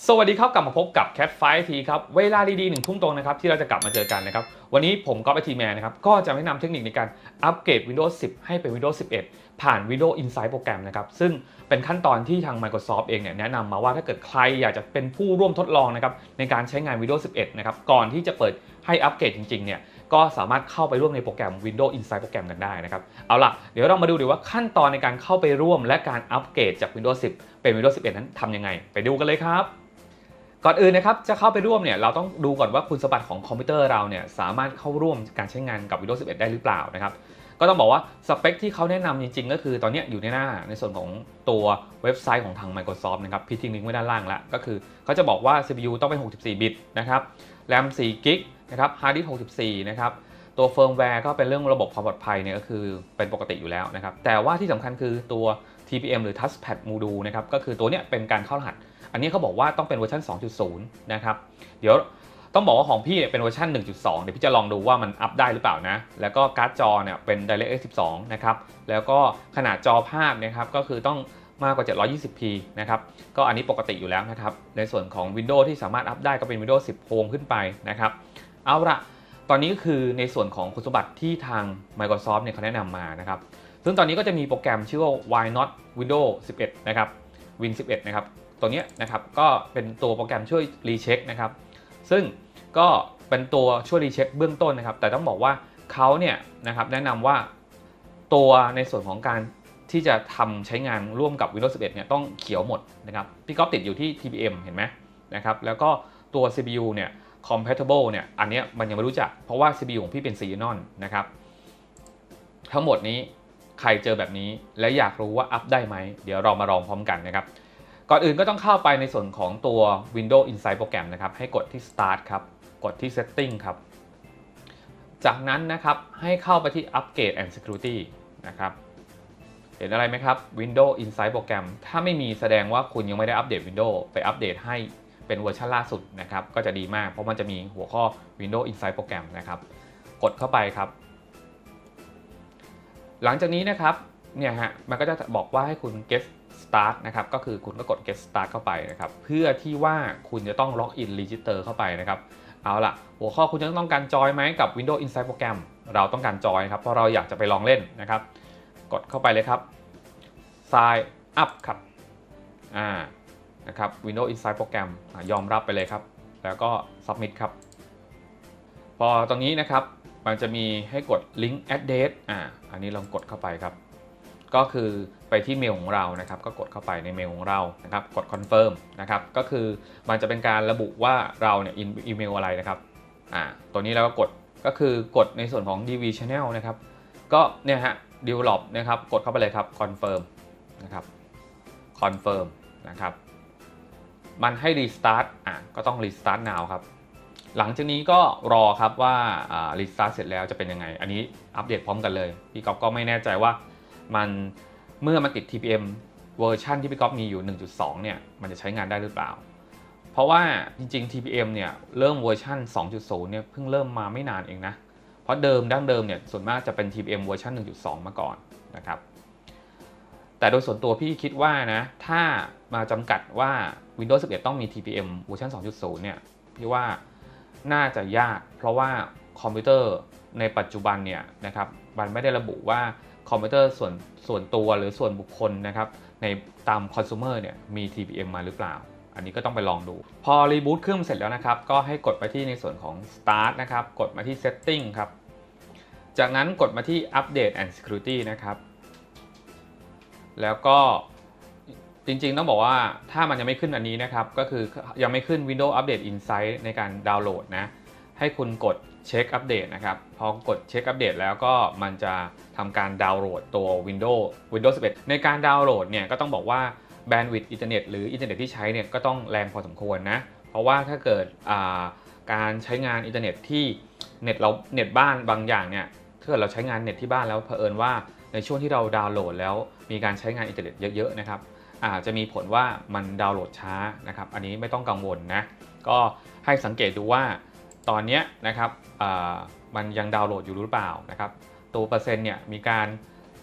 สวัสดีครับกลับมาพบกับ Cat Fight ทีครับเวลาดีๆ1 ทุ่มตรงนะครับที่เราจะกลับมาเจอกันนะครับวันนี้ผมก็ไปทีแมนนะครับก็จะแนะนำเทคนิคในการอัปเกรด Windows 10 ให้เป็น Windows 11 ผ่าน Windows Insight โปรแกรมนะครับซึ่งเป็นขั้นตอนที่ทาง Microsoft เองเนี่ยแนะนำมาว่าถ้าเกิดใครอยากจะเป็นผู้ร่วมทดลองนะครับในการใช้งาน Windows 11 นะครับก่อนที่จะเปิดให้อัปเกรดจริงๆเนี่ยก็สามารถเข้าไปร่วมในโปรแกรม Windows Insight โปรแกรมกันได้นะครับเอาล่ะเดี๋ยวเรามาดูดีว่าขั้นตอนในการเข้าไปร่วมและการอัปเกรดจาก Windows 10 เป็น Windows 11 นั้นทำยังไงไปดูกันเลยครับก่อนอื่นนะครับจะเข้าไปร่วมเนี่ยเราต้องดูก่อนว่าคุณสมบัติของคอมพิวเตอร์เราเนี่ยสามารถเข้าร่วมการใช้งานกับ Windows 11 ได้หรือเปล่านะครับก็ต้องบอกว่าสเปคที่เขาแนะนำจริงๆก็คือตอนนี้อยู่ในส่วนของตัวเว็บไซต์ของทาง Microsoft นะครับพี่ทิ้งลิงก์ไว้ด้านล่างแล้วก็คือเขาจะบอกว่า CPU ต้องเป็น64 บิตนะครับ RAM 4 กิกนะครับ Hard Disk 64 นะครับตัวเฟิร์มแวร์ก็เป็นเรื่องระบบความปลอดภัยเนี่ยก็คือเป็นปกติอยู่แล้วนะครับแต่ว่าที่สำคัญคือตัว TPM หรือ Touchpad Module นะครับก็คือตัวเนี้ยเป็นการเข้ารหัสอันนี้เขาบอกว่าต้องเป็นเวอร์ชัน 2.0 นะครับเดี๋ยวต้องบอกว่าของพี่เนี่ยเป็นเวอร์ชัน 1.2 เดี๋ยวพี่จะลองดูว่ามันอัพได้หรือเปล่านะแล้วก็การ์ดจอเนี่ยเป็น DirectX 12 นะครับแล้วก็ขนาดจอภาพนะครับก็คือต้องมากกว่า 720p นะครับก็อันนี้ปกติอยู่แล้วนะครับในส่วนของ Windows ที่สามารถอัพได้ก็เป็น Windows 10 Home ขึ้นไปนะครับเอาละตอนนี้ก็คือในส่วนของคุณสมบัติที่ทาง Microsoft เนี่ยเขาแนะนำมานะครับซึ่งตอนนี้ก็จะมีโปรแกรมชื่อว่า Why Not Windows 11 นะครับ Win 11 นะครับตัวนี้นะครับก็เป็นตัวโปรแกรมช่วยรีเช็คนะครับซึ่งก็เป็นตัวช่วยรีเช็คเบื้องต้นนะครับแต่ต้องบอกว่าเขาเนี่ยนะครับแนะนำว่าตัวในส่วนของการที่จะทำใช้งานร่วมกับ Windows 11 เนี่ยต้องเขียวหมดนะครับพี่ก๊อฟติดอยู่ที่ TPM เห็นไหมนะครับแล้วก็ตัว CPU เนี่ย compatible เนี่ยอันนี้มันยังไม่รู้จักเพราะว่า CPU ของพี่เป็น Xenon นะครับทั้งหมดนี้ใครเจอแบบนี้และอยากรู้ว่าอัพได้ไหมเดี๋ยวเรามาลองพร้อมกันนะครับก่อนอื่นก็ต้องเข้าไปในส่วนของตัว Windows Insight โปรแกรมนะครับให้กดที่ Start ครับกดที่ Setting ครับจากนั้นนะครับให้เข้าไปที่ Upgrade and Security นะครับเห็นอะไรไหมครับ Windows Insight โปรแกรมถ้าไม่มีแสดงว่าคุณยังไม่ได้อัปเดต Windows ไปอัปเดตให้เป็นเวอร์ชันล่าสุดนะครับก็จะดีมากเพราะมันจะมีหัวข้อ Windows Insight โปรแกรมนะครับกดเข้าไปครับหลังจากนี้นะครับเนี่ยฮะมันก็จะบอกว่าให้คุณ get start นะครับก็คือคุณก็กด get start เข้าไปนะครับเพื่อที่ว่าคุณจะต้อง log in register เข้าไปนะครับเอาล่ะหัวข้อคุณจะต้องการจอยไหมกับ Windows Insight โปรแกรมเราต้องการจอยครับเพราะเราอยากจะไปลองเล่นนะครับกดเข้าไปเลยครับ sign up ครับนะครับ Windows Insight โปรแกรมยอมรับไปเลยครับแล้วก็ submit ครับพอตรงนี้นะครับมันจะมีให้กด link address อันนี้ลองกดเข้าไปครับก็คือไปที่เมลของเรานะครับก็กดเข้าไปในเมลของเรานะครับกด confirm นะครับก็คือมันจะเป็นการระบุว่าเราเนี่ยอีเมลอะไรนะครับตัวนี้เราก็กดก็คือกดในส่วนของ DV Channel นะครับก็เนี่ยฮะ develop นะครับกดเข้าไปเลยครับ confirm นะครับ confirm นะครับมันให้ restart ก็ต้อง restart now ครับหลังจากนี้ก็รอครับว่าrestart เสร็จแล้วจะเป็นยังไงอันนี้อัปเดตพร้อมกันเลยพี่ก๊อฟก็ไม่แน่ใจว่ามันเมื่อมันติด TPM เวอร์ชันที่พี่ก๊อฟมีอยู่ 1.2 เนี่ยมันจะใช้งานได้หรือเปล่าเพราะว่าจริงๆ TPM เนี่ยเริ่มเวอร์ชัน 2.0 เนี่ยเพิ่งเริ่มมาไม่นานเองนะเพราะดั้งเดิมเนี่ยส่วนมากจะเป็น TPM เวอร์ชัน 1.2 มาก่อนนะครับแต่โดยส่วนตัวพี่คิดว่านะถ้ามาจำกัดว่า Windows 11 ต้องมี TPM เวอร์ชัน 2.0 เนี่ยพี่ว่าน่าจะยากเพราะว่าคอมพิวเตอร์ในปัจจุบันเนี่ยนะครับมันไม่ได้ระบุว่าคอมพิวเตอร์ส่วนตัวหรือส่วนบุคคลนะครับในตามคอน sumer เนี่ยมี TPM มาหรือเปล่าอันนี้ก็ต้องไปลองดูพอรีบูตเครื่องเสร็จแล้วนะครับก็ให้กดไปที่ในส่วนของ start นะครับกดมาที่ setting ครับจากนั้นกดมาที่ update and security นะครับแล้วก็จริงๆต้องบอกว่าถ้ามันยังไม่ขึ้นอันนี้นะครับก็คือยังไม่ขึ้น Windows Update Insight ในการดาวน์โหลดนะให้คุณกดเช็คอัปเดตนะครับพอกดเช็คอัปเดตแล้วก็มันจะทำการดาวน์โหลดตัว Windows 11 ในการดาวน์โหลดเนี่ยก็ต้องบอกว่าแบนด์วิดต์อินเทอร์เน็ตหรืออินเทอร์เน็ตที่ใช้เนี่ยก็ต้องแรงพอสมควรนะเพราะว่าถ้าเกิดการใช้งานอินเทอร์เน็ตที่เน็ตบ้านบางอย่างเนี่ยถ้าเกิดเราใช้งานเน็ตที่บ้านแล้วเผอิญว่าในช่วงที่เราดาวน์โหลดแล้วมีการใช้งานอินเทอร์เน็ตเยอะๆนะครับอาจจะมีผลว่ามันดาวน์โหลดช้านะครับอันนี้ไม่ต้องกังวลนะก็ให้สังเกตดูว่าตอนนี้นะครับมันยังดาวน์โหลดอยู่หรือเปล่านะครับตัวเปอร์เซ็นต์เนี่ยมีการ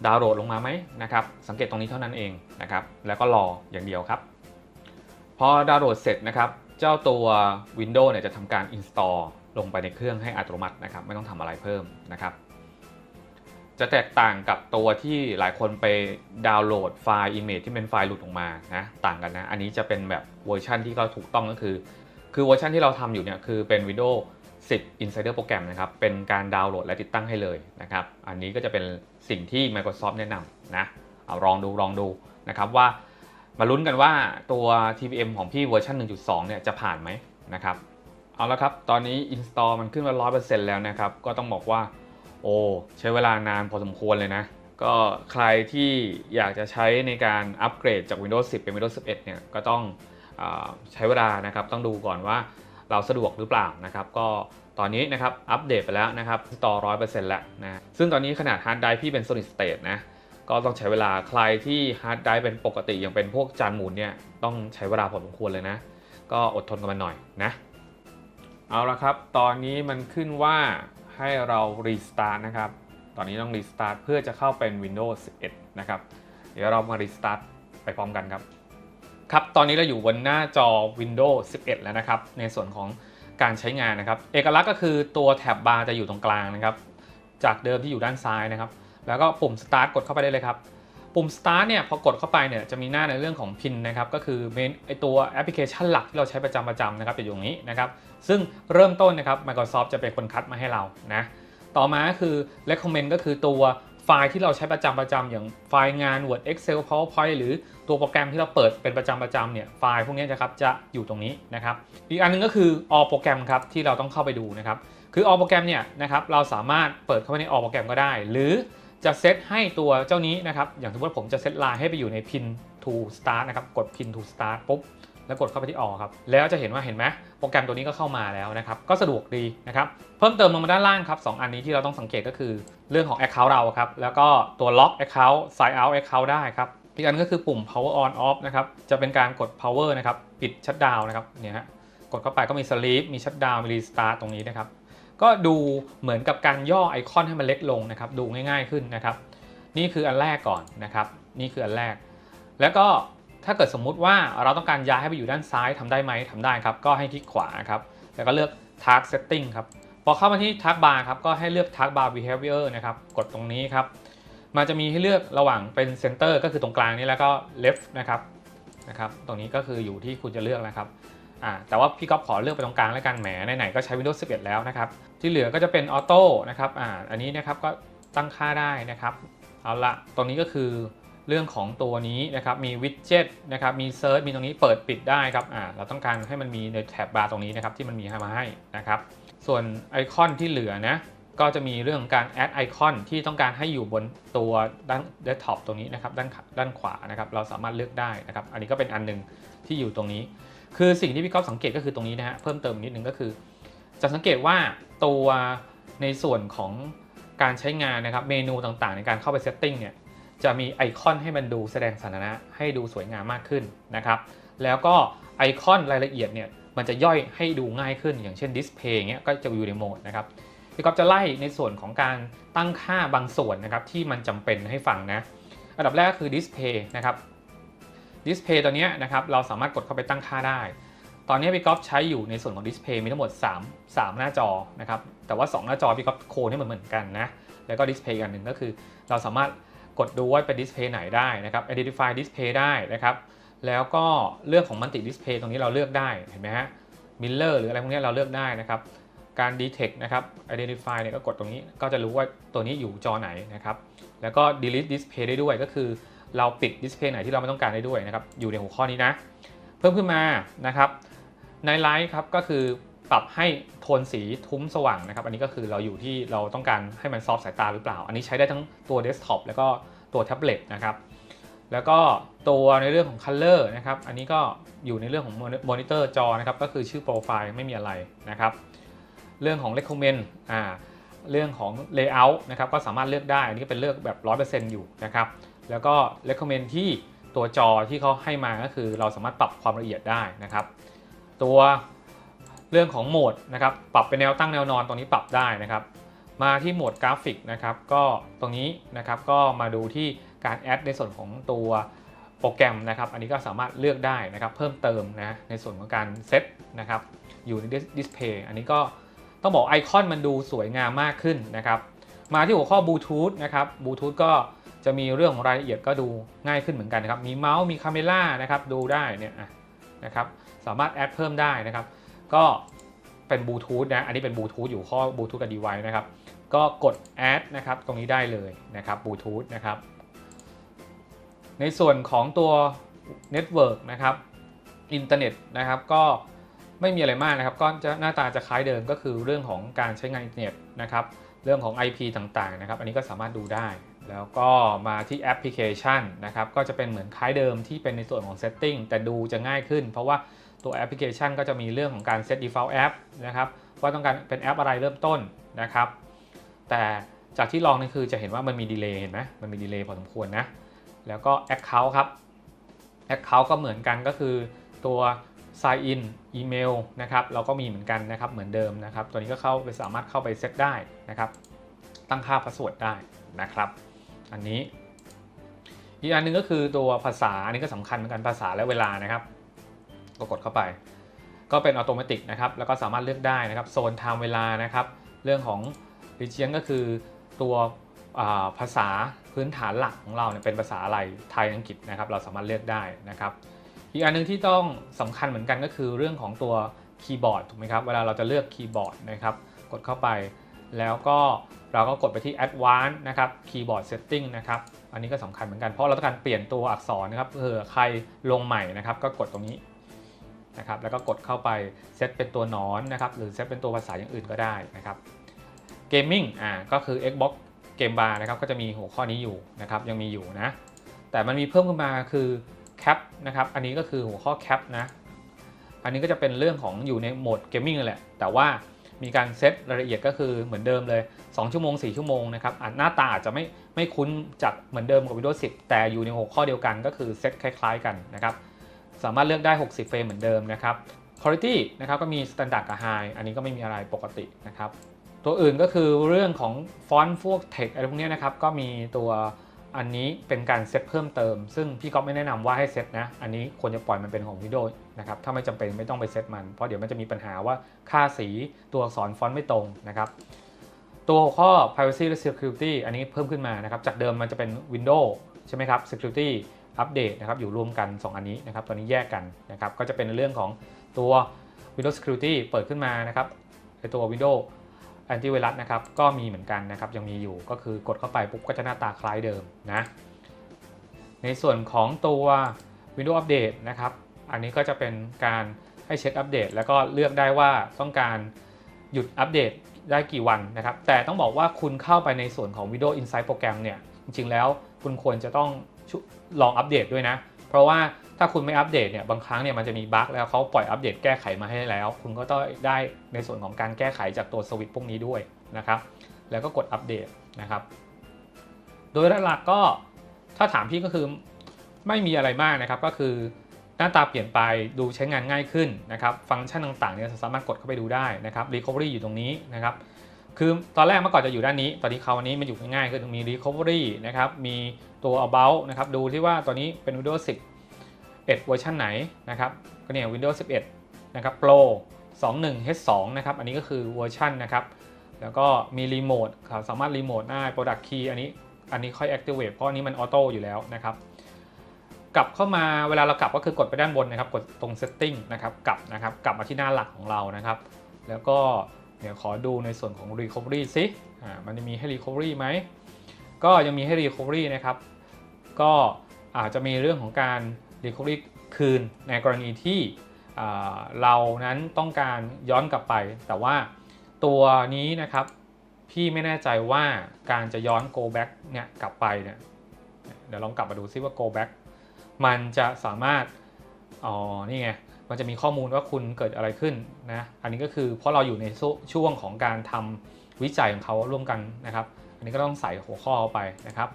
ดาวน์โหลดลงมาไหมนะครับสังเกตตรงนี้เท่านั้นเองนะครับแล้วก็รออย่างเดียวครับ พอดาวน์โหลดเสร็จนะครับเจ้าตัว Windows เนี่ยจะทำการ install ลงไปในเครื่องให้อัตโนมัตินะครับไม่ต้องทำอะไรเพิ่มนะครับจะแตกต่างกับตัวที่หลายคนไปดาวน์โหลดไฟล์ image ที่เป็นไฟล์หลุดออกมานะต่างกันนะอันนี้จะเป็นแบบเวอร์ชันที่ก็ถูกต้องก็คือเวอร์ชันที่เราทำอยู่เนี่ยคือเป็น Windows 10 Insider โปรแกรมนะครับเป็นการดาวน์โหลดและติดตั้งให้เลยนะครับอันนี้ก็จะเป็นสิ่งที่ Microsoft แนะนำนะเอาลองดูนะครับว่ามาลุ้นกันว่าตัว TVM ของพี่เวอร์ชัน 1.2 เนี่ยจะผ่านไหมนะครับเอาละครับตอนนี้ install มันขึ้นมา 100% แล้วนะครับก็ต้องบอกว่าโอ้ใช้เวลานานพอสมควรเลยนะก็ใครที่อยากจะใช้ในการอัปเกรดจาก Windows 10 เป็น Windows 11 เนี่ยก็ต้องใช้เวลานะครับต้องดูก่อนว่าเราสะดวกหรือเปล่านะครับก็ตอนนี้นะครับอัปเดตไปแล้วนะครับต่อ 100% แล้วนะซึ่งตอนนี้ขนาดฮาร์ดไดรฟ์พี่เป็น Solid State นะก็ต้องใช้เวลาใครที่ฮาร์ดไดรฟ์เป็นปกติอย่างเป็นพวกจานหมุนเนี่ยต้องใช้เวลาพอสมควรเลยนะก็อดทนกันมาหน่อยนะเอาละครับตอนนี้มันขึ้นว่าให้เรา Restart นะครับตอนนี้ต้อง Restart เพื่อจะเข้าเป็น Windows 11 นะครับเดี๋ยวเรามา Restart ไปพร้อมกันครับครับตอนนี้เราอยู่บนหน้าจอ Windows 11 แล้วนะครับในส่วนของการใช้งานนะครับเอกลักษณ์ก็คือตัวแท็บบาร์จะอยู่ตรงกลางนะครับจากเดิมที่อยู่ด้านซ้ายนะครับแล้วก็ปุ่ม Start กดเข้าไปได้เลยครับปุ่ม Start เนี่ยพอกดเข้าไปเนี่ยจะมีหน้าในเรื่องของ Pin นะครับก็คือไอตัวแอปพลิเคชันหลักที่เราใช้ประจำนะครับจะอยู่ตรงนี้นะครับซึ่งเริ่มต้นนะครับ Microsoft จะเป็นคนคัดมาให้เรานะต่อมาก็คือ Recommend ก็คือตัวไฟล์ที่เราใช้ประจำอย่างไฟล์งาน Word Excel PowerPoint หรือตัวโปรแกรมที่เราเปิดเป็นประจำเนี่ยไฟล์พวกนี้นะครับจะอยู่ตรงนี้นะครับอีกอันนึงก็คือ All โปรแกรมครับที่เราต้องเข้าไปดูนะครับคือ All โปรแกรมเนี่ยนะครับเราสามารถเปิดเข้าไปใน All โปรแกรมก็ได้หรือจะเซตให้ตัวเจ้านี้นะครับอย่างสมมติผมจะเซตไลน์ให้ไปอยู่ใน Pin to Start นะครับกด Pin to Start ปุ๊บแล้วกดเข้าไปที่ All ครับแล้วจะเห็นว่าเห็นไหมโปรแกรมตัวนี้ก็เข้ามาแล้วนะครับก็สะดวกดีนะครับเพิ่มเติมลงมาด้านล่างครับ2อันนี้ที่เราต้องสังเกตก็คือเรื่องของ Account เราครับแล้วก็ตัว Lock Account Sign Out Account ได้ครับอีกอันก็คือปุ่ม Power On Off นะครับจะเป็นการกด Power นะครับปิด Shutdown นะครับเนี่ยฮะกดเข้าไปก็มี Sleep มี Shutdown มี Restart ตรงนี้นะครับก็ดูเหมือนกับการย่อไอคอนให้มันเล็กลงนะครับดูง่ายๆขึ้นนะครับนี่คืออันแรกก่อนนะครับนี่คืออันแรกแล้วก็ถ้าเกิดสมมุติว่าเราต้องการย้ายให้ไปอยู่ด้านซ้ายทำได้ไหมทำได้ครับก็ให้คลิกขวาครับแล้วก็เลือก Task Setting ครับพอเข้ามาที่ Task Bar ครับก็ให้เลือก Task Bar Behavior นะครับกดตรงนี้ครับมันจะมีให้เลือกระหว่างเป็น Center ก็คือตรงกลางนี้แล้วก็ Left นะครับตรงนี้ก็คืออยู่ที่คุณจะเลือกนะครับแต่ว่าพี่ก๊อฟขอเลือกไปตรงกลางแล้วกันแหมไหนๆก็ใช้ Windows 11 แล้วนะครับที่เหลือก็จะเป็น Auto นะครับอันนี้นะครับก็ตั้งค่าได้นะครับเอาละตรงนี้ก็คือเรื่องของตัวนี้นะครับมี Widget นะครับมี Search มีตรงนี้เปิดปิดได้ครับเราต้องการให้มันมีในแท็บบาร์ตรงนี้นะครับที่มันมีมาให้นะครับส่วนไอคอนที่เหลือนะก็จะมีเรื่องของการ add ไอคอนที่ต้องการให้อยู่บนตัวด้าน desktop ตรงนี้นะครับด้านขวานะครับเราสามารถเลือกได้นะครับอันนี้ก็เป็นอันนึงที่อยู่ตรงนี้คือสิ่งที่พี่ก๊อฟสังเกตก็คือตรงนี้นะฮะเพิ่มเติมนิดนึงก็คือจะสังเกตว่าตัวในส่วนของการใช้งานนะครับเมนูต่างๆในการเข้าไป setting เนี่ยจะมีไอคอนให้มันดูแสดงสถานะให้ดูสวยงามมากขึ้นนะครับแล้วก็ไอคอนรายละเอียดเนี่ยมันจะย่อยให้ดูง่ายขึ้นอย่างเช่น display เงี้ยก็จะอยู่ในโหมดนะครับพี่ก๊อฟจะไล่ในส่วนของการตั้งค่าบางส่วนนะครับที่มันจำเป็นให้ฟังนะอันดับแรกคือ display นะครับdisplay ตัวนี้นะครับเราสามารถกดเข้าไปตั้งค่าได้ตอนนี้พี่ก๊อฟใช้อยู่ในส่วนของ display มีทั้งหมด3หน้าจอนะครับแต่ว่า2หน้าจอพี่ก๊อฟโค้ดให้เหมือนกันนะแล้วก็ display กันหนึ่งก็คือเราสามารถกดดูว่าเป็น display ไหนได้นะครับ identify display ได้นะครับแล้วก็เรื่องของ multi display ตรงนี้เราเลือกได้เห็นไหมฮะ mirror หรืออะไรพวกนี้เราเลือกได้นะครับการ detect นะครับ identify เนี่ยก็กดตรงนี้ก็จะรู้ว่าตัวนี้อยู่จอไหนนะครับแล้วก็ delete display ได้ด้วยก็คือเราปิด display ไหนที่เราไม่ต้องการได้ด้วยนะครับอยู่ในหัวข้อนี้นะเพิ่มขึ้นมานะครับในไลท์ครับก็คือปรับให้โทนสีทุ้มสว่างนะครับอันนี้ก็คือเราอยู่ที่เราต้องการให้มันซอฟต์สายตาหรือเปล่าอันนี้ใช้ได้ทั้งตัวเดสก์ท็อปแล้วก็ตัวแท็บเล็ตนะครับแล้วก็ตัวในเรื่องของ Color นะครับอันนี้ก็อยู่ในเรื่องของมอนิเตอร์จอนะครับก็คือชื่อโปรไฟล์ไม่มีอะไรนะครับเรื่องของ Recommend เรื่องของ Layout นะครับก็สามารถเลือกได้อันนี้ก็เป็นเลือกแบบ 100% อยู่นะครับแล้วก็ Recommend ที่ตัวจอที่เขาให้มาก็คือเราสามารถปรับความละเอียดได้นะครับตัวเรื่องของโหมดนะครับปรับเป็นแนวตั้งแนวนอนตรงนี้ปรับได้นะครับมาที่โหมดกราฟิกนะครับก็ตรงนี้นะครับก็มาดูที่การแอดในส่วนของตัว โปรแกรมนะครับอันนี้ก็สามารถเลือกได้นะครับเพิ่มเติมนะในส่วนของการเซตนะครับอยู่ในดิสเพย์อันนี้ก็ต้องบอกไอคอนมันดูสวยงามมากขึ้นนะครับมาที่หัวข้อบลูทูธนะครับบลูทูธก็จะมีเรื่องของรายละเอียดก็ดูง่ายขึ้นเหมือนกันนะครับมีเมาส์มีคาเมล่านะครับดูได้เนี่ยนะครับสามารถแอดเพิ่มได้นะครับก็เป็นบลูทูธนะอันนี้เป็นบลูทูธอยู่ข้อบลูทูธกับ device นะครับก็กด add นะครับตรงนี้ได้เลยนะครับบลูทูธนะครับในส่วนของตัว Network นะครับอินเทอร์เน็ตนะครับก็ไม่มีอะไรมากนะครับก็จะหน้าตาจะคล้ายเดิมก็คือเรื่องของการใช้งานอินเทอร์เน็ตนะครับเรื่องของ IP ต่างๆนะครับอันนี้ก็สามารถดูได้แล้วก็มาที่แอปพลิเคชันนะครับก็จะเป็นเหมือนคล้ายเดิมที่เป็นในส่วนของ Setting แต่ดูจะง่ายขึ้นเพราะว่าตัวแอปพลิเคชันก็จะมีเรื่องของการ Set Default App นะครับว่าต้องการเป็นแอปอะไรเริ่มต้นนะครับแต่จากที่ลองนี่คือจะเห็นว่ามันมีดีเลย์เห็นไหมมันมีดีเลย์พอสมควรนะแล้วก็ Account ครับ Account ก็เหมือนกันก็คือตัว Sign in อีเมลนะครับเราก็มีเหมือนกันนะครับเหมือนเดิมนะครับตัวนี้ก็สามารถเข้าไปเซตได้นะครับตั้งค่าพาสเวิร์ดได้นะครับอันนี้อีกอันนึงก็คือตัวภาษาอันนี้ก็สำคัญเหมือนกันภาษาและเวลานะครับกดเข้าไปก็เป็นอัตโนมัตินะครับแล้วก็สามารถเลือกได้นะครับโซนไทม์เวลานะครับเรื่องของ region ก็คือตัวภาษาพื้นฐานหลักของเราเนี่ยเป็นภาษาอะไรไทยอังกฤษนะครับเราสามารถเลือกได้นะครับอีกอันนึงที่ต้องสำคัญเหมือนกันก็คือเรื่องของตัวคีย์บอร์ดถูกไหมครับเวลาเราจะเลือกคีย์บอร์ดนะครับกดเข้าไปแล้วก็เราก็กดไปที่ Advanced นะครับ Keyboard Setting นะครับอันนี้ก็สำคัญเหมือนกันเพราะเราต้องการเปลี่ยนตัวอักษรนะครับเผื่อใครลงใหม่นะครับก็กดตรงนี้นะครับแล้วก็กดเข้าไปเซตเป็นตัวหนอนนะครับหรือเซตเป็นตัวภาษาอย่างอื่นก็ได้นะครับ Gaming ก็คือ Xbox Game Bar นะครับก็จะมีหัวข้อนี้อยู่นะครับยังมีอยู่นะแต่มันมีเพิ่มขึ้นมาคือ Cap นะครับอันนี้ก็คือหัวข้อ Cap นะอันนี้ก็จะเป็นเรื่องของอยู่ในโหมด Gaming นั่นแหละแต่ว่ามีการเซตรายละเอียดก็คือเหมือนเดิมเลย2ชั่วโมง4ชั่วโมงนะครับหน้าตาอาจจะไม่คุ้นจากเหมือนเดิมกับ Windows 10 แต่อยู่ในหัวข้อเดียวกันก็คือเซตคล้ายๆกันนะครับสามารถเลือกได้60เฟรมเหมือนเดิมนะครับ Quality นะครับก็มี Standard กับ High อันนี้ก็ไม่มีอะไรปกตินะครับตัวอื่นก็คือเรื่องของฟอนต์พวก Text อะไรพวกนี้นะครับก็มีตัวอันนี้เป็นการเซตเพิ่มเติมซึ่งพี่ก็ไม่แนะนำว่าให้เซตนะอันนี้ควรจะปล่อยมันเป็นของ Windows นะครับถ้าไม่จำเป็นไม่ต้องไปเซตมันเพราะเดี๋ยวมันจะมีปัญหาว่าค่าสีตัวอักษรฟอนต์ไม่ตรงนะครับตัวข้อ Privacy และ Security อันนี้เพิ่มขึ้นมานะครับจากเดิมมันจะเป็น Windows ใช่ไหมครับ Security Update นะครับอยู่รวมกัน2อันนี้นะครับตอนนี้แยกกันนะครับก็จะเป็นเรื่องของตัว Windows Security เปิดขึ้นมานะครับในตัว Windows Antivirus นะครับก็มีเหมือนกันนะครับยังมีอยู่ก็คือกดเข้าไปปุ๊บก็จะหน้าตาคล้ายเดิมนะในส่วนของตัว Windows Update นะครับอันนี้ก็จะเป็นการให้เช็คอัปเดตแล้วก็เลือกได้ว่าต้องการหยุดอัปเดตได้กี่วันนะครับแต่ต้องบอกว่าคุณเข้าไปในส่วนของ Windows Insight โปรแกรมเนี่ยจริงๆแล้วคุณควรจะต้องลองอัปเดตด้วยนะเพราะว่าถ้าคุณไม่อัปเดตเนี่ยบางครั้งเนี่ยมันจะมีบั๊กแล้วเขาปล่อยอัปเดตแก้ไขมาให้แล้วคุณก็ต้องได้ในส่วนของการแก้ไขจากตัวสวิตช์พวกนี้ด้วยนะครับแล้วก็กดอัปเดตนะครับโดยหลักๆก็ถ้าถามพี่ก็คือไม่มีอะไรมากนะครับก็คือหน้าตาเปลี่ยนไปดูใช้งานง่ายขึ้นนะครับฟังก์ชันต่างๆเนี่ยสามารถกดเข้าไปดูได้นะครับ Recovery อยู่ตรงนี้นะครับคือตอนแรกเมื่อก่อนจะอยู่ด้านนี้ตอนนี้คราวนี้มันอยู่ง่ายๆคือมี Recovery นะครับมีตัว About นะครับดูที่ว่าตอนนี้เป็น Windows 10เวอร์ชันไหนนะครับก็เนี่ย Windows 11นะครับ Pro 21H2 นะครับอันนี้ก็คือเวอร์ชันนะครับแล้วก็มีรีโมทสามารถรีโมทได้ Product Key อันนี้ค่อย Activate เพราะอันนี้มันออโต้อยู่แล้วนะครับกลับเข้ามาเวลาเรากลับก็คือกดไปด้านบนนะครับกดตรง Setting นะครับกลับมาที่หน้าหลักของเรานะครับแล้วก็เดี๋ยวขอดูในส่วนของ Recovery ซิมันจะมีให้ Recovery ไหมก็ยังมีให้ Recovery นะครับก็อาจจะมีเรื่องของการRecovery คืนในกรณีที่เรานั้นต้องการย้อนกลับไปแต่ว่าตัวนี้นะครับพี่ไม่แน่ใจว่าการจะย้อน go back เนี่ยกลับไปเนี่ยเดี๋ยวลองกลับมาดูซิว่า go back มันจะสามารถนี่ไงมันจะมีข้อมูลว่าคุณเกิดอะไรขึ้นนะอันนี้ก็คือเพราะเราอยู่ในช่วงของการทำวิจัยของเขาร่วมกันนะครับอันนี้ก็ต้องใส่หัวข้อเข้าไปนะครับ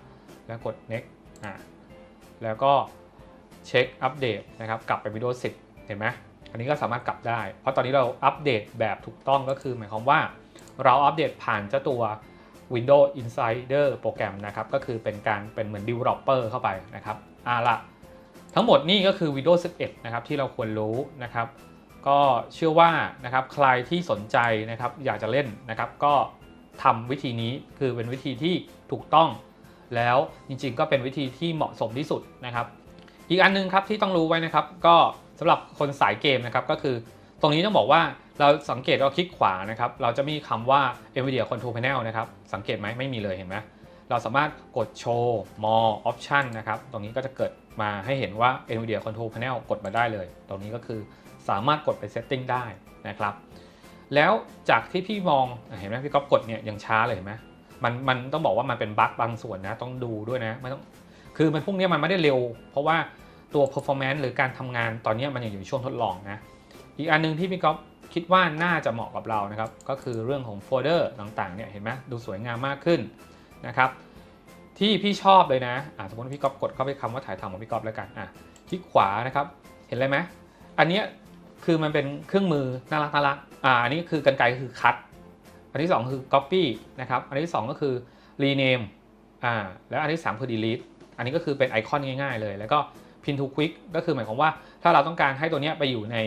แล้วกด next แล้วก็เช็คอัปเดตนะครับกลับไป Windows 10 เห็นไหมอันนี้ก็สามารถกลับได้เพราะตอนนี้เราอัปเดตแบบถูกต้องก็คือหมายความว่าเราอัปเดตผ่านเจ้าตัว Windows Insider โปรแกรมนะครับก็คือเป็นเหมือน developer เข้าไปนะครับละ ทั้งหมดนี่ก็คือ Windows 11 นะครับที่เราควรรู้นะครับก็เชื่อว่านะครับใครที่สนใจนะครับอยากจะเล่นนะครับก็ทำวิธีนี้คือเป็นวิธีที่ถูกต้องแล้วจริงๆก็เป็นวิธีที่เหมาะสมที่สุดนะครับอีกอันนึงครับที่ต้องรู้ไว้นะครับก็สำหรับคนสายเกมนะครับก็คือตรงนี้ต้องบอกว่าเราสังเกตเราคลิกขวานะครับเราจะมีคำว่า NVIDIA Control Panel นะครับสังเกตไหมไม่มีเลยเห็นไหมเราสามารถกดโชว์ more option นะครับตรงนี้ก็จะเกิดมาให้เห็นว่า NVIDIA Control Panel กดมาได้เลยตรงนี้ก็คือสามารถกดไป setting ได้นะครับแล้วจากที่พี่มองเห็นไหมพี่ก๊อฟกดเนี่ยยังช้าเลยเห็นไหมมันต้องบอกว่ามันเป็นบั๊กบางส่วนนะต้องดูด้วยนะไม่ต้องคือมันพวกนี้มันไม่ได้เร็วเพราะว่าตัว performance หรือการทำงานตอนนี้มันยังอยู่ในช่วงทดลองนะอีกอันนึงที่พี่ก๊อฟคิดว่าน่าจะเหมาะกับเรานะครับก็คือเรื่องของโฟลเดอร์ต่างๆเนี่ยเห็นไหมดูสวยงามมากขึ้นนะครับที่พี่ชอบเลยนะสมมติพี่ก๊อฟกดเข้าไปคำว่าถ่ายทำของพี่ก๊อฟแล้วกันคลิกขวานะครับเห็นเลยไหมอันนี้คือมันเป็นเครื่องมือน่ารักอันนี้คือกรรไกรคือคัตอันที่2คือ copy นะครับอันที่2ก็คือ rename แล้วอันที่3คือ delete อันนี้ก็คือเป็นไอคอนง่ายๆเลยแล้วก็ pin to quick ก็คือหมายความว่าถ้าเราต้องการให้ตัวนี้ไปอยู่ใน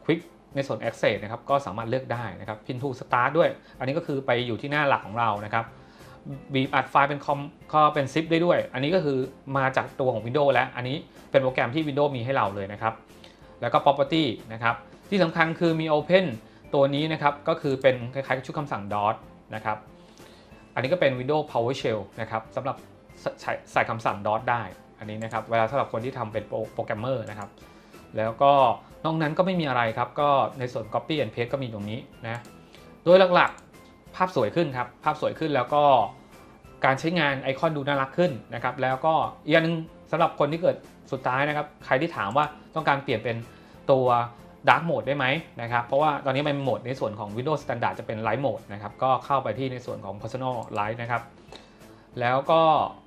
quick ในส่วน access นะครับก็สามารถเลือกได้นะครับ pin to start ด้วยอันนี้ก็คือไปอยู่ที่หน้าหลักของเรานะครับบีบอัดไฟล์เป็นคอมก็เป็น zip ได้ด้วยอันนี้ก็คือมาจากตัวของ Windows แล้วอันนี้เป็นโปรแกรมที่ Windows มีให้เราเลยนะครับแล้วก็ property นะครับที่สำคัญคือมี open ตัวนี้นะครับก็คือเป็นคล้ายๆชุดคำสั่ง DOS นะครับอันนี้ก็เป็น Windows PowerShell นะครับสำหรับใส่คำสั่ง DOS ได้อันนี้นะครับเวลาสำหรับคนที่ทำเป็นโปรแกรมเมอร์นะครับแล้วก็นอกนั้นก็ไม่มีอะไรครับก็ในส่วน Copy and Paste ก็มีตรงนี้นะโดยหลักๆภาพสวยขึ้นครับภาพสวยขึ้นแล้วก็การใช้งานไอคอนดูน่ารักขึ้นนะครับแล้วก็อีกอย่างนึงสำหรับคนที่เกิดสุดท้ายนะครับใครที่ถามว่าต้องการเปลี่ยนเป็นตัวDark Mode ได้ไหมนะครับเพราะว่าตอนนี้มันโหมดในส่วนของ Windows Standard จะเป็น Light Mode นะครับก็เข้าไปที่ในส่วนของ Personal Light นะครับแล้วก็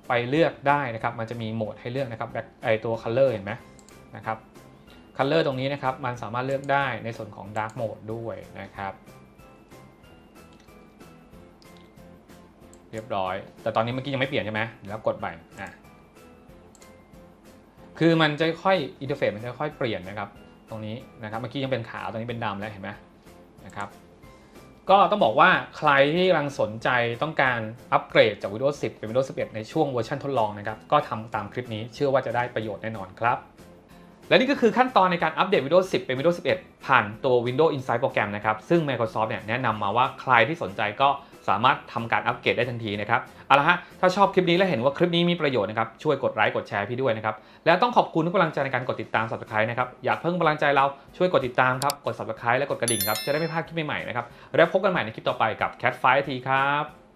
ไปเลือกได้นะครับมันจะมีโหมดให้เลือกนะครับไอตัว Color เห็นไหมนะครับ Color ตรงนี้นะครับมันสามารถเลือกได้ในส่วนของ Dark Mode ด้วยนะครับเรียบร้อยแต่ตอนนี้เมื่อกี้ยังไม่เปลี่ยนใช่ไหมแล้วกดใหม่คือมันจะค่อยอินเทอร์เฟซมันจะค่อยเปลี่ยนนะครับตรงนี้นะครับเมื่อกี้ยังเป็นขาวตอนนี้เป็นดำแล้วเห็นไหมนะครับก็ต้องบอกว่าใครที่กำลังสนใจต้องการอัปเกรดจาก Windows 10 เป็น Windows 11 ในช่วงเวอร์ชันทดลองนะครับก็ทำตามคลิปนี้เชื่อว่าจะได้ประโยชน์แน่นอนครับและนี่ก็คือขั้นตอนในการอัปเดต Windows 10 เป็น Windows 11 ผ่านตัว Windows Insight โปรแกรมนะครับซึ่ง Microsoft เนี่ยแนะนำมาว่าใครที่สนใจก็สามารถทำการอัปเกรดได้ทันทีนะครับเอาละฮะถ้าชอบคลิปนี้และเห็นว่าคลิปนี้มีประโยชน์นะครับช่วยกดไลค์กดแชร์พี่ด้วยนะครับแล้วต้องขอบคุณทุกกำลังใจในการกดติดตาม Subscribe นะครับอยากเพิ่มกำลังใจเราช่วยกดติดตามครับกด Subscribe และกดกระดิ่งครับจะได้ไม่พลาดคลิปใหม่ๆนะครับแล้วพบกันใหม่ในคลิปต่อไปกับ Cat Fight ทีครับ